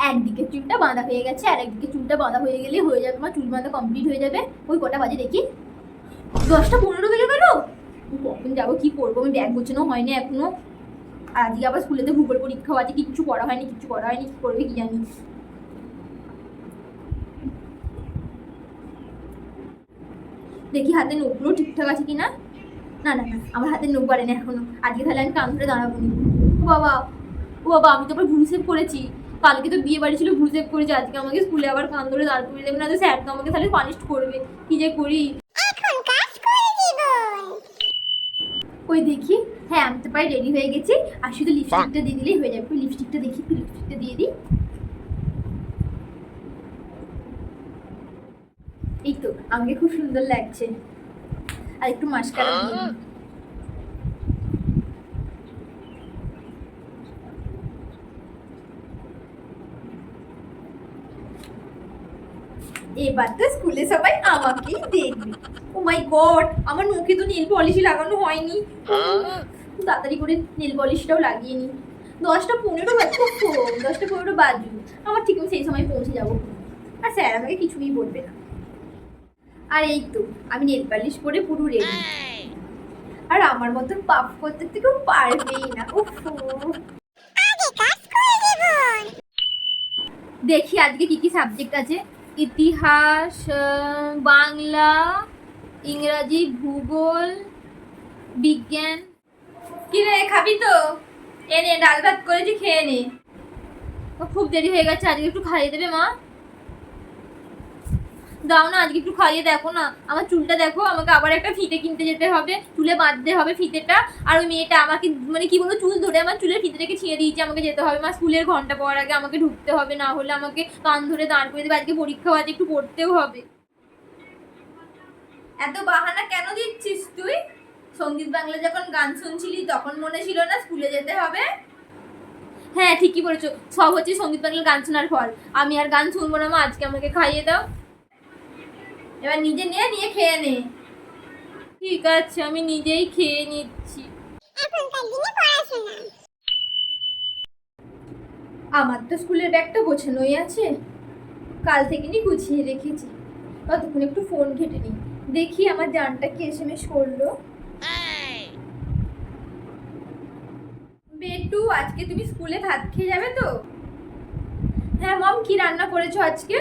একদিকে চুলটা বাঁধা হয়ে গেছে, আর একদিকে চুলটা বাঁধা হয়ে গেলে হয়ে যাবে, তোমার চুল বাঁধা কমপ্লিট হয়ে যাবে। ওই কটা বাজে দেখি, 10টা 15 বেজে গেল। কখন যাবো, কি করবো, আমি ব্যাগ গোছানো হয়নি এখনো। আর আজকে আবার স্কুলেতে ভূগোল পরীক্ষাও আছে, কিচ্ছু পড়া হয়নি, কি করবে কি জানি। দেখি হাতে নখগুলো ঠিকঠাক আছে কিনা। না না না, আমার হাতে নখ বাড়ে না এখনো। আজকে তাহলে আমি কান ধরে দাঁড়াবো নি। ও বাবা, ও বাবা, আমি তো আবার ভুল সেভ করেছি। কালকে তো বিয়ে বাড়ি ছিল, ভুল সেভ করেছি। আজকে আমাকে স্কুলে আবার কান ধরে দাঁড় করিয়ে দেবে, না তো স্যার তো আমাকে তাহলে পানিশ করবে। কি যে করি। ওই দেখি, হ্যাঁ আমি তো প্রায় রেডি হয়ে গেছি। আর শুধু লিপস্টিকটা দিয়ে দিলেই হয়ে যাবে। লিপস্টিকটা দেখি, লিপস্টিকটা দিয়ে দিই। এই তো আমাকে খুব সুন্দর লাগছে। আর একটু মাস্কারা দিয়ে দিই। এবার তো স্কুলে সবাই আমাকেই দেখবে। ও মাই গড, আমার মুখে তো নেল পলিশই লাগানো হয়নি। তাড়াতাড়ি করে নেল পলিশটাও লাগিয়ে নি। 10টা 15 বাজে, 10টা 15 বাজু। আমার ঠিক সেই সময় পৌঁছে যাবো। আর স্যার আমাকে কিছুই বলবে না। আর এই তো আমি নেল পলিশ পরে পুরো রেডি। আর আমার মতন পাপ করতে তো কেউ পারবেই না। দেখি আজকে কি কি সাবজেক্ট আছে। ইতিহাস, বাংলা, ইংরাজি, ভূগোল, বিজ্ঞান। কি রে, খাবি তো? এনে ডাল ভাত করেছি, খেয়ে নে। খুব দেরি হয়ে গেছে, আজকে একটু খাইয়ে দেবে মা? দাও না, আজকে একটু খাইয়ে দেখো না। আমার চুলটা দেখো, আমাকে আবার একটা ফিতে কিনতে যেতে হবে, চুলে বাঁধতে হবে ফিতেটা। আর ওই মেয়েটা আমাকে মানে কি বলবো, চুল ধরে আমার চুলের ফিতেটাকে ছিঁড়ে দিয়েছে। আমাকে যেতে হবে মা, স্কুলের ঘন্টা পড়ার আগে আমাকে ঢুকতে হবে, না হলে আমাকে কান ধরে দাঁড় করে দেবে। আজকে পরীক্ষাও আছে, একটু পড়তেও হবে। এত বাহানা কেন দিচ্ছিস তুই? সঙ্গীত বাংলা যখন গান শুনছিলি তখন মনে ছিল না স্কুলে যেতে হবে? হ্যাঁ ঠিকই বলেছো, সব হচ্ছে সঙ্গীত বাংলা গান শোনার ফল। আমি আর গান শুনবো না মা, আজকে আমাকে খাইয়ে দাও। এবার নিজে নিয়ে খেয়ে নে। ঠিক আছে, আমি নিজেই খেয়ে নিচ্ছি। আমার তো স্কুলের ব্যাগটা গোছানোই আছে, কাল থেকে নি গুছিয়ে রেখেছি। ততক্ষণ একটু ফোন ঘেটে নি, দেখি আমার জানটা কি এসএমএস করলো। বেটু, আজকে তুমি স্কুলে ভাত খেয়ে যাবে তো? হ্যাঁ মম, কি রান্না করেছো আজকে?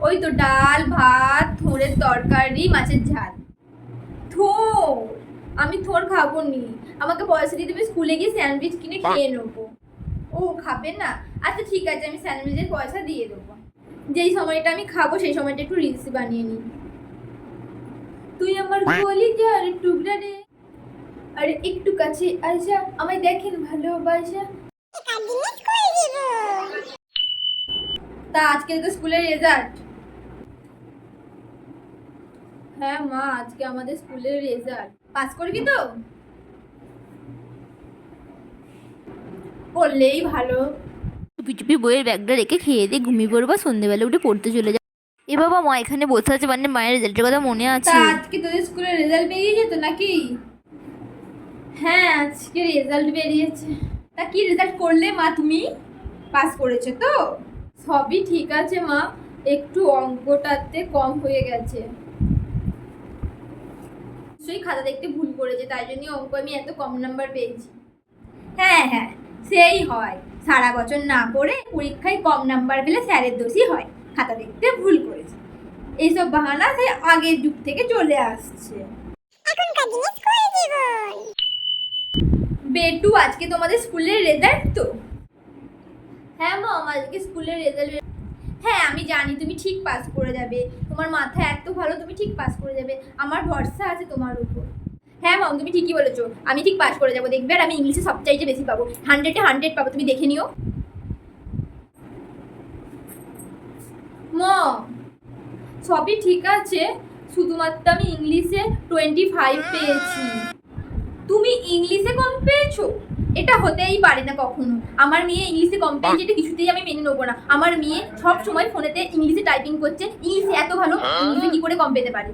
ওই তো ডাল ভাত, থোড়ের তরকারি, মাছের ঝাল। থোর? আমি থোর খাবো নি। আমাকে পয়সা দিয়ে দেবে, স্কুলে গিয়ে স্যান্ডউইচ কিনে খেয়ে নেবো। ও খাবে না? আচ্ছা ঠিক আছে, আমি স্যান্ডউইচের পয়সা দিয়ে দেবো। যেই সময়টা আমি খাবো সেই সময়টা একটু রিলস বানিয়ে নিই। তুই আমার কলিজার টুকরা রে, আরে একটু কাছে আইসা আমায় দেখেন ভালোবাসা। তা আজকে তো স্কুলের রেজাল্ট। হ্যাঁ মা, আজকে আমাদের স্কুলের রেজাল্ট। পাস করবি তো? করলেই ভালো। চুপি চুপি বইয়ের ব্যাগটা রেখে খেয়ে দিয়ে ঘুমিয়ে পড়বো, সন্ধ্যেবেলা উঠে পড়তে চলে যাবো। এ বাবা, মা এখানে বসে আছে, মানে মায়ের রেজাল্টের কথা মনে তা আছে? আজকে তোদের স্কুলের রেজাল্ট বেরিয়ে যেত নাকি? হ্যাঁ আজকে রেজাল্ট বেরিয়েছে। তা কি রেজাল্ট করলে মা তুমি? পাস করেছো তো? সবই ঠিক আছে মা, একটু অঙ্কটাতে কম হয়ে গেছে। নিশ্চয়ই খাতা দেখতে ভুল করেছে, তাই জন্য অঙ্ক আমি এত কম নাম্বার পেয়েছি। হ্যাঁ হ্যাঁ, সেই হয়। সারা বছর না পড়ে পরীক্ষায় কম নাম্বার পেলে স্যারের দোষই হয়, খাতা দেখতে ভুল করেছে। এইসব বাহানা সেই আগের যুগ থেকে চলে আসছে। বেটু, আজকে তোমাদের স্কুলের রেজাল্ট তো? হ্যাঁ মা, আজকে স্কুলের রেজাল্ট। হ্যাঁ আমি জানি তুমি ঠিক পাস করে যাবে, তোমার মাথা এত ভালো, তুমি ঠিক পাস করে যাবে। আমার ভরসা আছে তোমার উপর। হ্যাঁ মম, তুমি ঠিকই বলেছো, আমি ঠিক পাস করে যাবো, দেখবে। আর আমি ইংলিশে সবচাইতে বেশি পাবো, 100-এ 100 পাবো, তুমি দেখে নিও। মম, সবই ঠিক আছে, শুধুমাত্র আমি ইংলিশে 25 পেয়েছি। তুমি ইংলিশে কম পেয়েছো? এটা হতেই পারে না কখনো। আমার মেয়ে ইংলিশে কম পেয়েছে, এটা কিছুতেই আমি মেনে নেবো না। আমার মেয়ে সব সময় ফোনেতে ইংলিশে টাইপিং করছে, ইংলিশে এত ভালো, ইংলিশে কি করে কম পেতে পারে?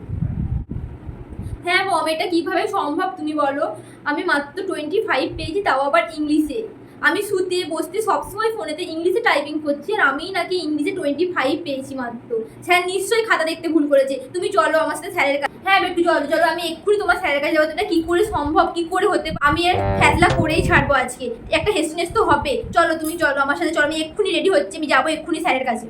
হ্যাঁ মম, এটা কিভাবে সম্ভব তুমি বলো? আমি মাত্র 25 পেয়েছি, তাও আবার ইংলিশে। আমি শুতে বসতে সবসময় ফোনেতে ইংলিশে টাইপিং করছি, আর আমি নাকি ইংলিশে 25 পেয়েছি মাত্র। স্যার নিশ্চয়ই খাতা দেখতে ভুল করেছে। তুমি চলো আমার সাথে স্যারের কাছে। হ্যাঁ একটু চলো চলো, আমি এক্ষুনি তোমার স্যারের কাছে যাবো। এটা কি করে সম্ভব, কি করে হতে আমি এর ফেসলা করেই ছাড়বো আজকে। একটা হেসনেস তো হবে। চলো তুমি চলো আমার সাথে, চলো আমি এক্ষুনি রেডি হচ্ছে, আমি যাবো এক্ষুনি স্যারের কাছে।